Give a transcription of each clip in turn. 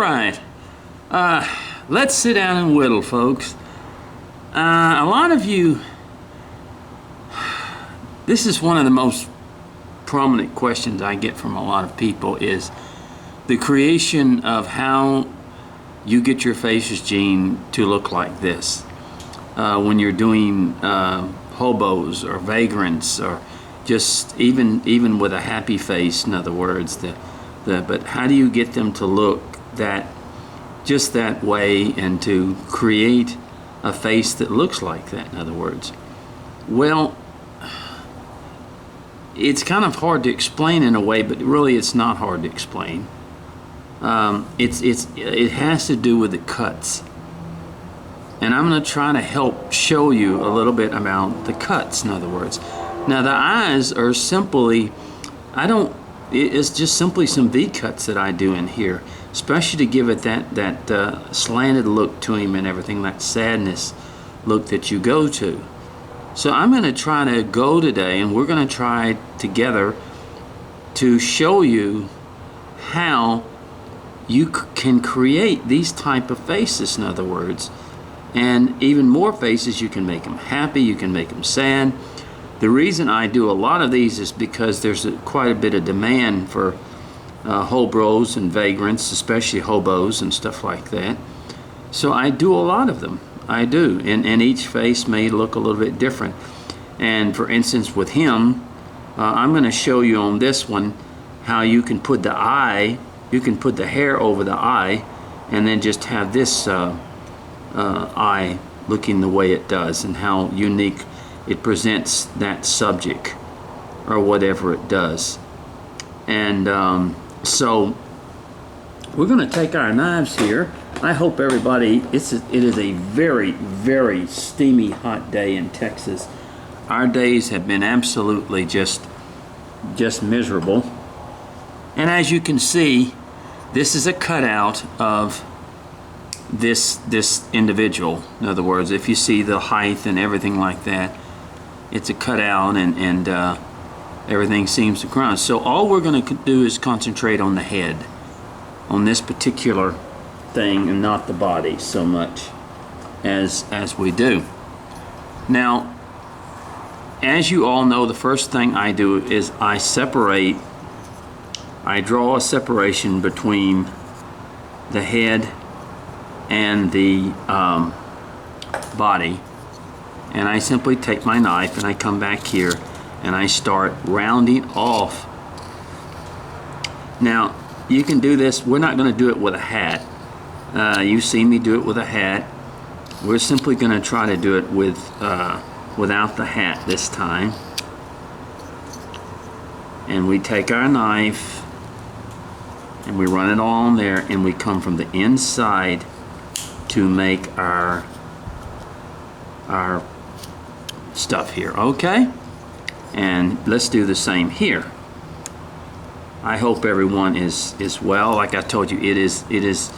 right. Let's sit down and whittle, folks. A lot of you, this is one of the most prominent questions I get from a lot of people is the creation of how you get your faces gene to look like this. When you're doing hobos or vagrants or just even with a happy face, in other words, but how do you get them to look just that way and to create a face that looks like that, in other words? Well, it's kind of hard to explain in a way, but really it's not hard to explain. It has to do with the cuts. And I'm going to try to help show you a little bit about the cuts, in other words. Now the eyes are simply, it's just simply some V-cuts that I do in here, especially to give it that slanted look to him and everything, that sadness look that you go to. So I'm going to try to go today, and we're going to try together to show you how you can create these type of faces, in other words, and even more faces. You can make them happy, you can make them sad. The reason I do a lot of these is because there's quite a bit of demand for hobos and vagrants, especially hobos and stuff like that. So I do a lot of them. I do, and each face may look a little bit different. And for instance, with him, I'm going to show you on this one how you can put the eye, you can put the hair over the eye, and then just have this eye looking the way it does, and how unique it presents that subject or whatever it does. And so we're going to take our knives here. I hope everybody, it is a very, very steamy hot day in Texas. Our days have been absolutely just miserable. And as you can see, this is a cutout of this individual. In other words, if you see the height and everything like that, it's a cutout, and everything seems to crunch. So all we're going to do is concentrate on the head, on this particular thing, and not the body so much as we do. Now, as you all know, the first thing I do is I draw a separation between the head and the body, and I simply take my knife and I come back here and I start rounding off. Now you can do this, we're not going to do it with a hat. You've seen me do it with a hat. We're simply going to try to do it with without the hat this time. And we take our knife and we run it all on there, and we come from the inside to make our stuff here, okay? And let's do the same here. I hope everyone is well. Like I told you, it is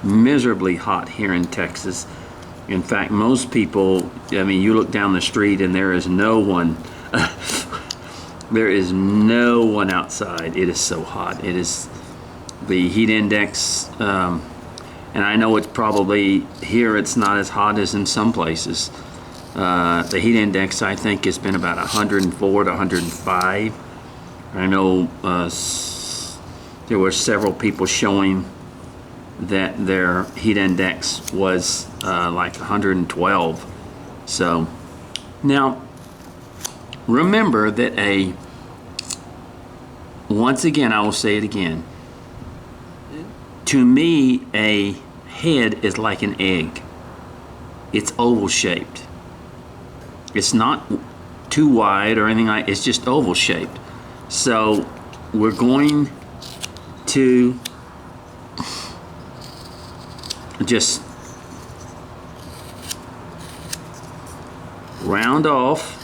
miserably hot here in Texas. In fact, most people, I mean, you look down the street and there is no one there is no one outside. It is so hot. It is the heat index, and I know it's probably here it's not as hot as in some places. The heat index, I think, has been about 104 to 105. I know there were several people showing that their heat index was like 112. So now remember that once again, I will say it again, to me a head is like an egg. It's oval shaped. It's not too wide or anything like, it's just oval shaped. So we're going to just round off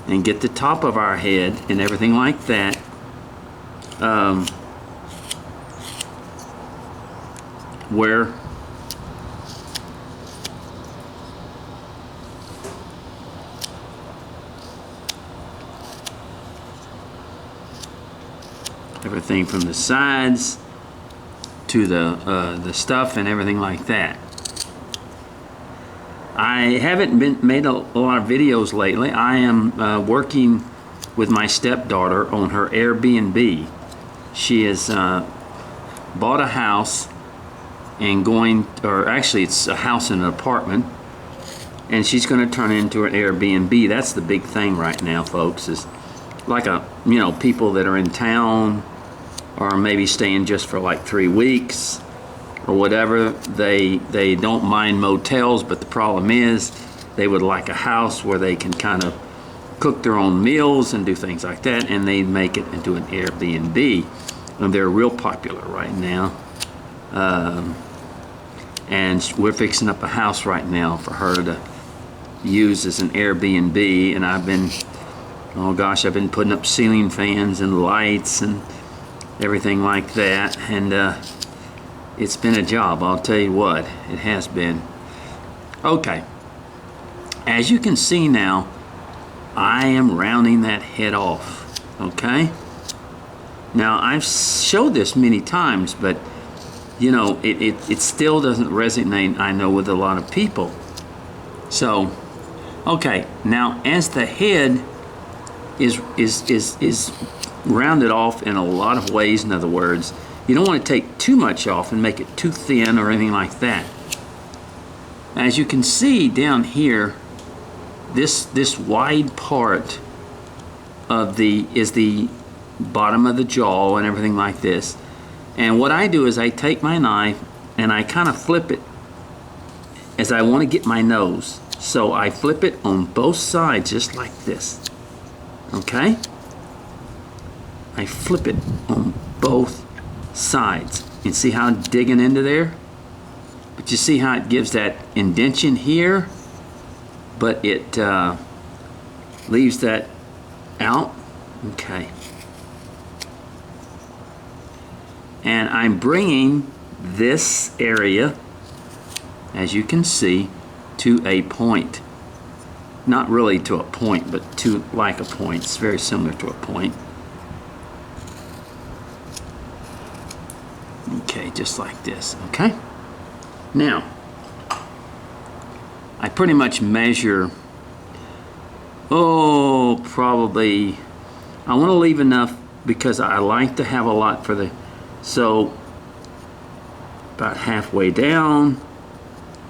and get the top of our head and everything like that. Where everything from the sides to the stuff and everything like that. I haven't made a lot of videos lately. I am working with my stepdaughter on her Airbnb. She has bought a house and actually it's a house and an apartment, and she's going to turn it into an Airbnb. That's the big thing right now, folks, is like people that are in town or maybe staying just for like 3 weeks or whatever, they don't mind motels, but the problem is they would like a house where they can kind of cook their own meals and do things like that, and they make it into an Airbnb, and they're real popular right now. And we're fixing up a house right now for her to use as an Airbnb, and I've been putting up ceiling fans and lights and everything like that, and it's been a job, I'll tell you what, it has been. Okay, as you can see now, I am rounding that head off, okay? Now, I've showed this many times, but it still doesn't resonate, I know, with a lot of people. So, okay, now as the head is rounded off in a lot of ways, in other words, you don't want to take too much off and make it too thin or anything like that. As you can see down here, this wide part of is the bottom of the jaw and everything like this. And what I do is I take my knife and I kind of flip it as I want to get my nose. So I flip it on both sides just like this. Okay? I flip it on both sides. You see how I'm digging into there? But you see how it gives that indentation here, but it leaves that out. Okay. And I'm bringing this area, as you can see, to a point. Not really to a point, but to like a point. It's very similar to a point. Okay, just like this, okay? Now, I pretty much measure, probably, I want to leave enough because I like to have a lot for the, so about halfway down,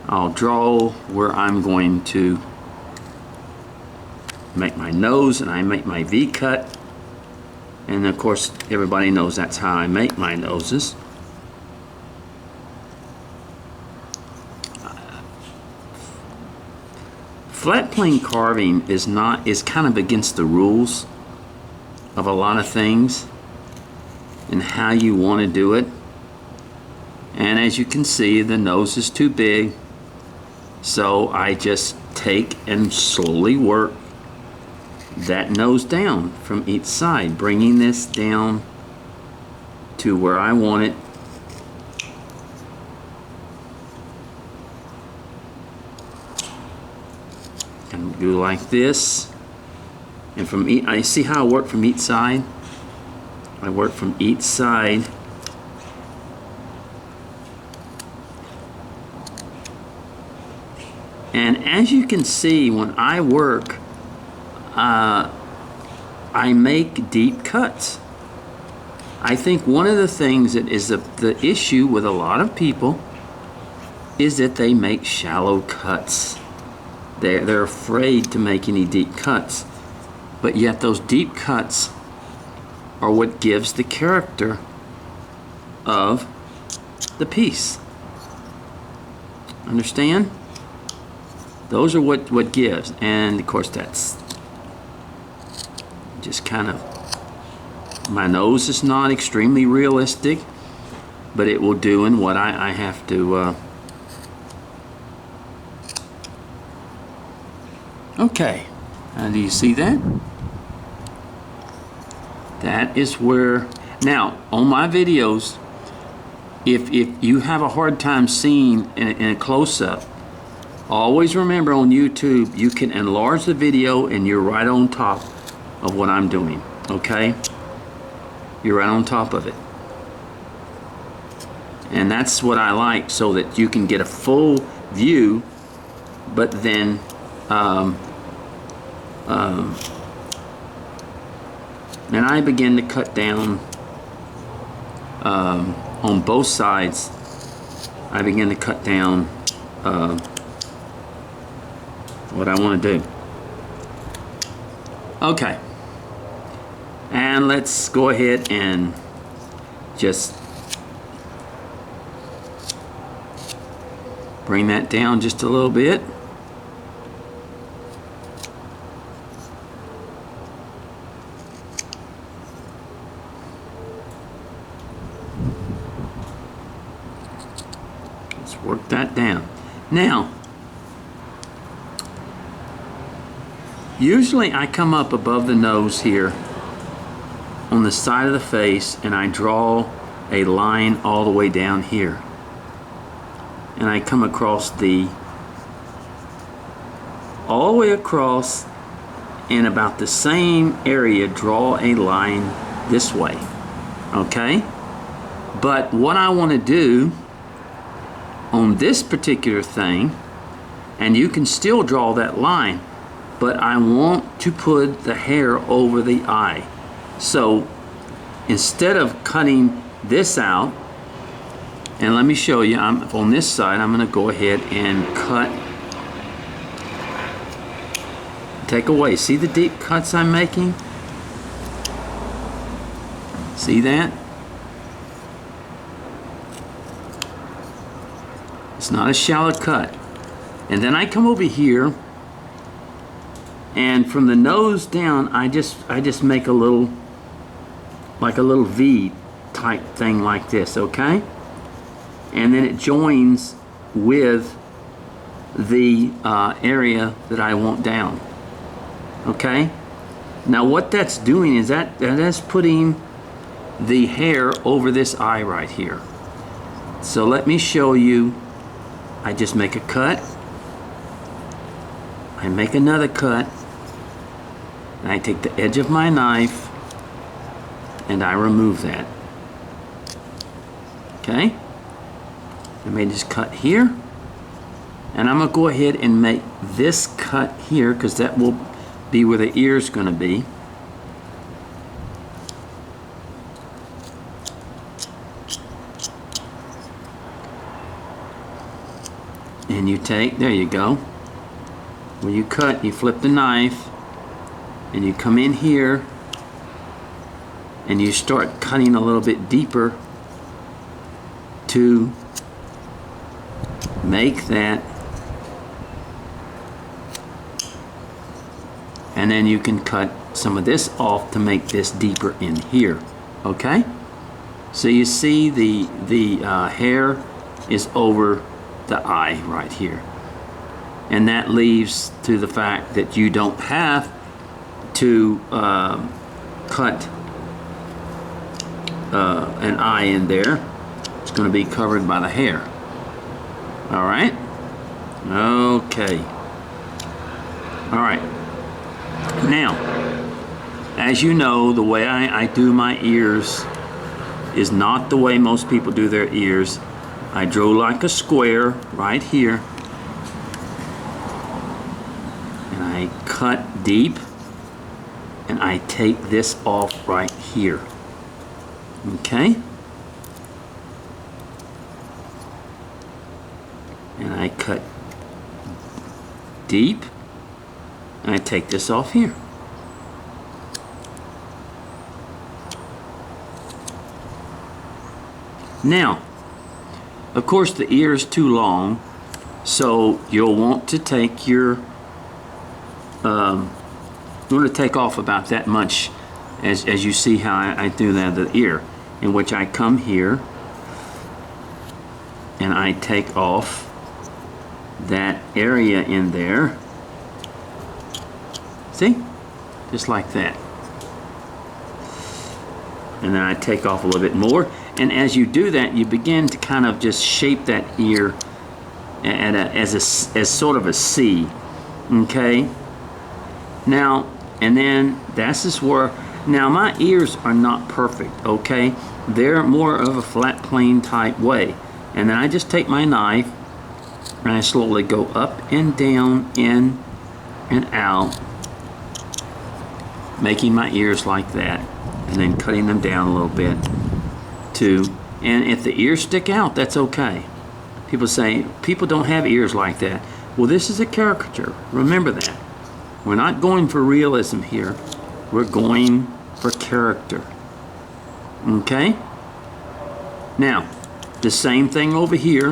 I'll draw where I'm going to make my nose, and I make my V cut. And of course, everybody knows that's how I make my noses. Flat plane carving is kind of against the rules of a lot of things and how you want to do it. And as you can see, the nose is too big, so I just take and slowly work that nose down from each side, bringing this down to where I want it. And do like this. And from I see how I work from each side. I work from each side. And as you can see, when I work, I make deep cuts. I think one of the things that is the issue with a lot of people is that they make shallow cuts. They're afraid to make any deep cuts, but yet those deep cuts are what gives the character of the piece. Understand? Those are what gives, and of course that's just kind of, my nose is not extremely realistic, but it will do in what I have to. Okay, do you see that? That is where, now on my videos, if you have a hard time seeing in a close-up, always remember on YouTube, you can enlarge the video and you're right on top of what I'm doing, okay? You're right on top of it. And that's what I like, so that you can get a full view, but then and I begin to cut down on both sides. I begin to cut down what I want to do. Okay, and let's go ahead and just bring that down just a little bit. Let's work that down. Now, usually I come up above the nose here on the side of the face and I draw a line all the way down here. And I come across all the way across, in about the same area, draw a line this way. Okay? But what I want to do on this particular thing, and you can still draw that line, but I want to put the hair over the eye. So instead of cutting this out, and let me show you, I'm on this side, I'm going to go ahead and cut, take away. See the deep cuts I'm making? See that? It's not a shallow cut. And then I come over here, and from the nose down, I just make a little, like a little V type thing like this, okay? And then it joins with the area that I want down. Okay? Now what that's doing is that's putting the hair over this eye right here. So let me show you. I just make a cut. I make another cut. And I take the edge of my knife and I remove that. Okay? I made this cut here, and I'm going to go ahead and make this cut here, because that will be where the ear's going to be. And you take, there you go. When you cut, you flip the knife, and you come in here, and you start cutting a little bit deeper to make that, and then you can cut some of this off to make this deeper in here. Okay, so you see the hair is over the eye right here, and that leaves to the fact that you don't have to cut an eye in there. It's going to be covered by the hair. All right. Okay. All right. Now, as you know, the way I do my ears is not the way most people do their ears. I drew like a square right here, and I cut deep, and I take this off right here. Okay? And I cut deep, and I take this off here. Now, of course, the ear is too long, so you'll want to take your, you want to take off about that much, as you see how I do that, the ear, in which I come here, and I take off that area in there. See? Just like that. And then I take off a little bit more. And as you do that, you begin to kind of just shape that ear as sort of a C. Okay? Now, and then this is where, now my ears are not perfect, okay? They're more of a flat plane type way. And then I just take my knife and I slowly go up and down, in and out, making my ears like that, and then cutting them down a little bit too. And if the ears stick out, that's okay. People say people don't have ears like that. Well, this is a caricature. Remember that. We're not going for realism here. We're going for character. Okay? Now, the same thing over here.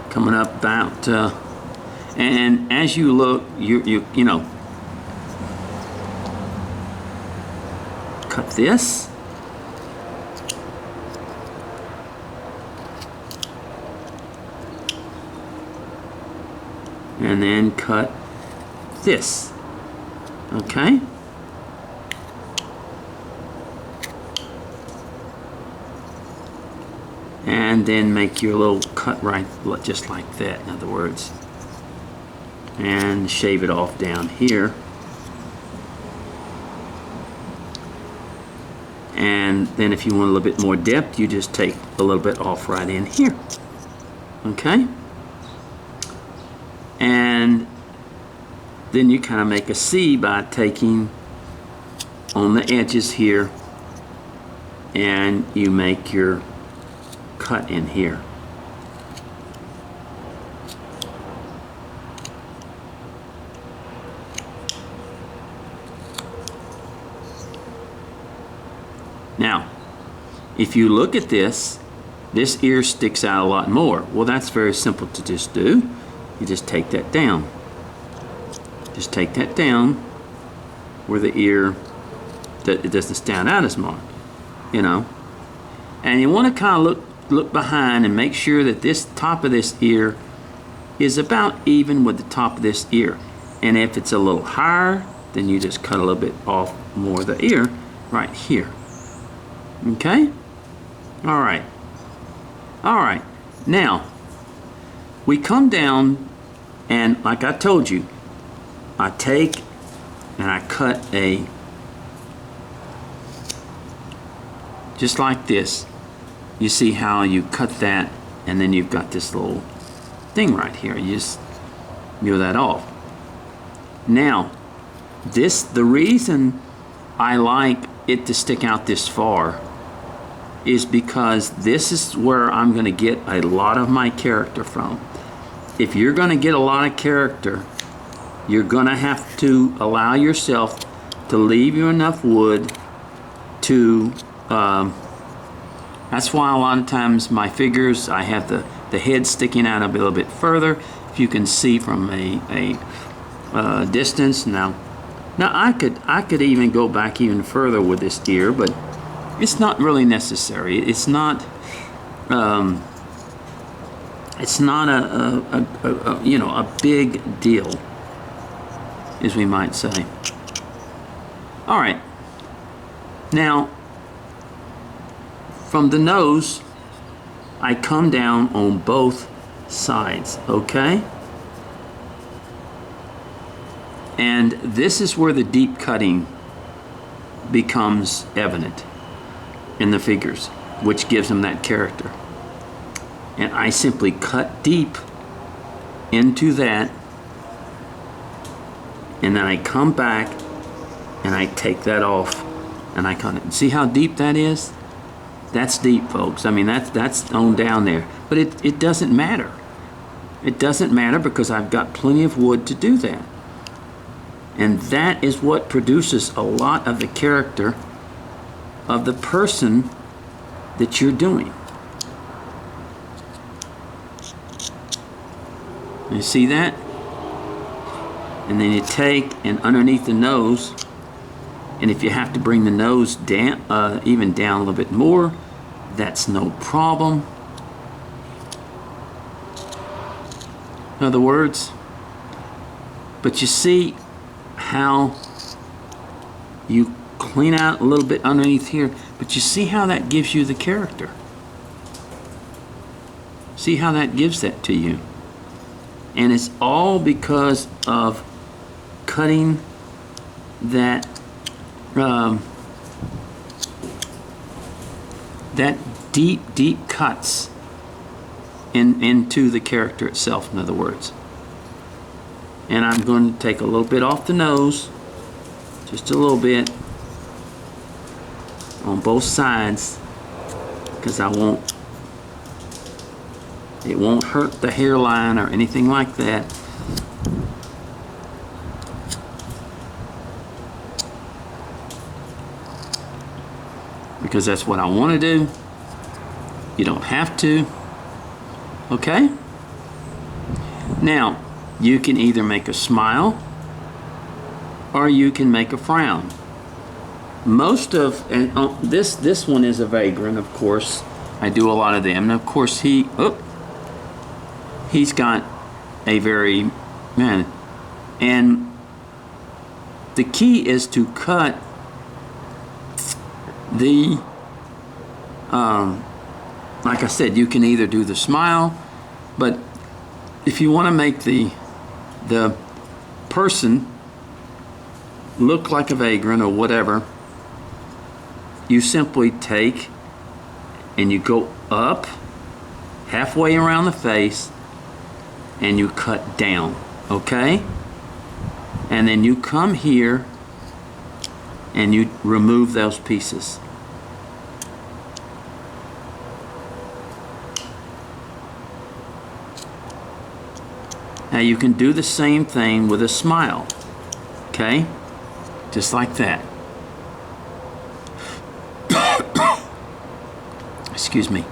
Coming up about, and as you look, you know, cut this. And then cut this. Okay? And then make your little cut right just like that, in other words. And shave it off down here. And then if you want a little bit more depth, you just take a little bit off right in here. Okay? And then you kind of make a C by taking on the edges here, and you make your cut in here. Now, if you look at this ear sticks out a lot more. Well, that's very simple to just do. You just take that down. Just take that down where the ear, that it doesn't stand out as much, you know. And you want to kind of look behind and make sure that this top of this ear is about even with the top of this ear. And if it's a little higher, then you just cut a little bit off more of the ear right here. Okay? All right. All right. Now, we come down, and like I told you, I take and I cut a, just like this. You see how you cut that, and then you've got this little thing right here. You just mill that off. Now, the reason I like it to stick out this far is because this is where I'm going to get a lot of my character from. If you're going to get a lot of character, you're going to have to allow yourself to leave you enough wood to, that's why a lot of times my figures, I have the head sticking out a little bit further. If you can see from a distance. Now I could even go back even further with this ear, but it's not really necessary. It's not a you know, a big deal, as we might say. All right. Now, from the nose, I come down on both sides, okay? And this is where the deep cutting becomes evident in the figures, which gives them that character. And I simply cut deep into that, and then I come back and I take that off, and I cut it. See how deep that is? That's deep, folks. I mean, that's on down there. But it doesn't matter. It doesn't matter because I've got plenty of wood to do that. And that is what produces a lot of the character of the person that you're doing. You see that? And then you take and underneath the nose, and if you have to bring the nose down, even down a little bit more, that's no problem. In other words, but you see how you clean out a little bit underneath here, but you see how that gives you the character. See how that gives that to you. And it's all because of cutting that that deep cuts into the character itself, in other words. And I'm going to take a little bit off the nose, just a little bit, on both sides, because it won't hurt the hairline or anything like that. Because that's what I want to do. You don't have to. Okay? Now, you can either make a smile or you can make a frown. Most of, and this one is a vagrant, of course. I do a lot of them. And of course he's got a very, man, and the key is to cut the, like I said, you can either do the smile, but if you want to make the person look like a vagrant or whatever, you simply take and you go up halfway around the face and you cut down, okay? And then you come here and you remove those pieces. Now you can do the same thing with a smile, okay? Just like that. Excuse me.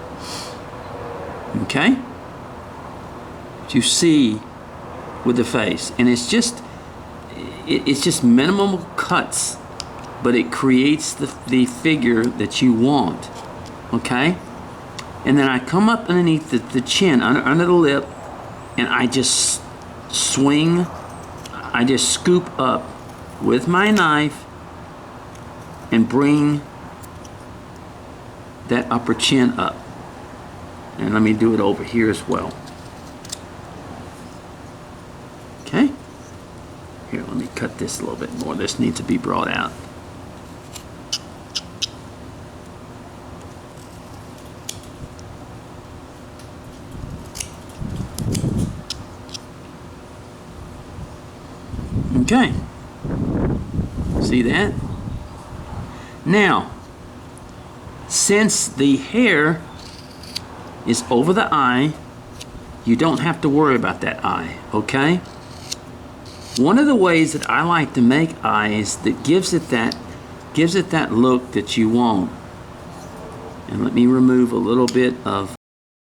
Okay? What you see with the face, and it's just minimal cuts, but it creates the figure that you want. Okay? And then I come up underneath the chin, under the lip, and I just swing, I just scoop up with my knife and bring that upper chin up. And let me do it over here as well. Okay? Here, let me cut this a little bit more. This needs to be brought out. Okay. See that? Now, since the hair is over the eye, you don't have to worry about that eye, okay? One of the ways that I like to make eyes that gives it that look that you want. And let me remove a little bit of